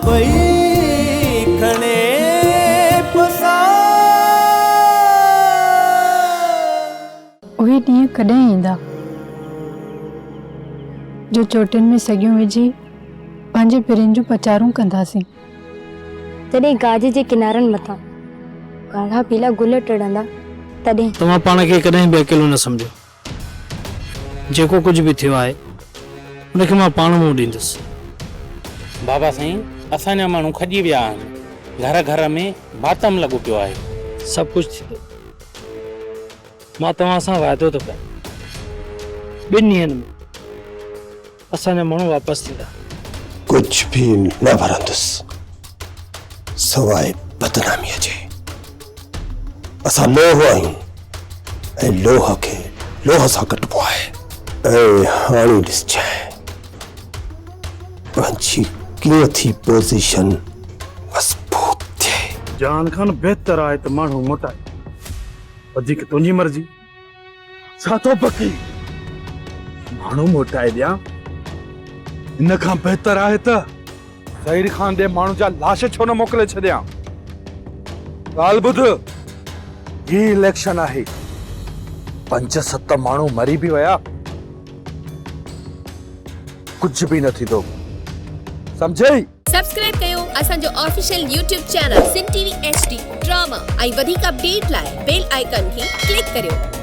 पई खणे पसा उहे ॾींहं कॾहिं ईंदा जो चोटियुनि में सगियूं विझी पंहिंजे पिरियुनि जूं पचारूं कंदासीं। जॾहिं गाज जे किनारनि मथां ॻाढ़ा पीला गुल टिड़ंदा तॾहिं तव्हां पाण खे कॾहिं बि अकेलो न सम्झो। जेको कुछ भी थियो आहे उनखे मां पाण मुंहुं ॾींदुसि। बाबा साईं, असांजा माण्हू खॼी विया आहिनि। घर घर में मातम लॻो पियो आहे। सभु कुझु थींदो। मां तव्हां सां वाइदो थो कयां, 2 ॾींहंनि में असांजा माण्हू वापसि थींदा। कुछ भी न भरंदुसि सवाइ बदनामीअ जे। असां लोह आहियूं ऐं लोह खे लोह सां कटबो आहे। ऐं हाणे ॾिसजांइ पंहिंजी कीअं थी पोज़ीशन मज़बूत थिए। जान खान बेहतर आहे त माण्हू मोटाए, वधीक तुंहिंजी मर्ज़ी। छा थो पकी माण्हू मोटाए ॾियां? इन खां बेहतर आहे त ज़हीर खान ॾे माण्हू जा लाश छो न मोकिले छॾियां। ॻाल्हि ॿुध, ही इलेक्शन आहे। 5-7 माण्हू मरी बि विया, कुछ भी न थींदो। समझई? सब्सक्राइब कयो असांजो official YouTube channel Sindh TV HD drama ऐं वधीक अपडेट लाइ बेल आइकन खे क्लिक करियो।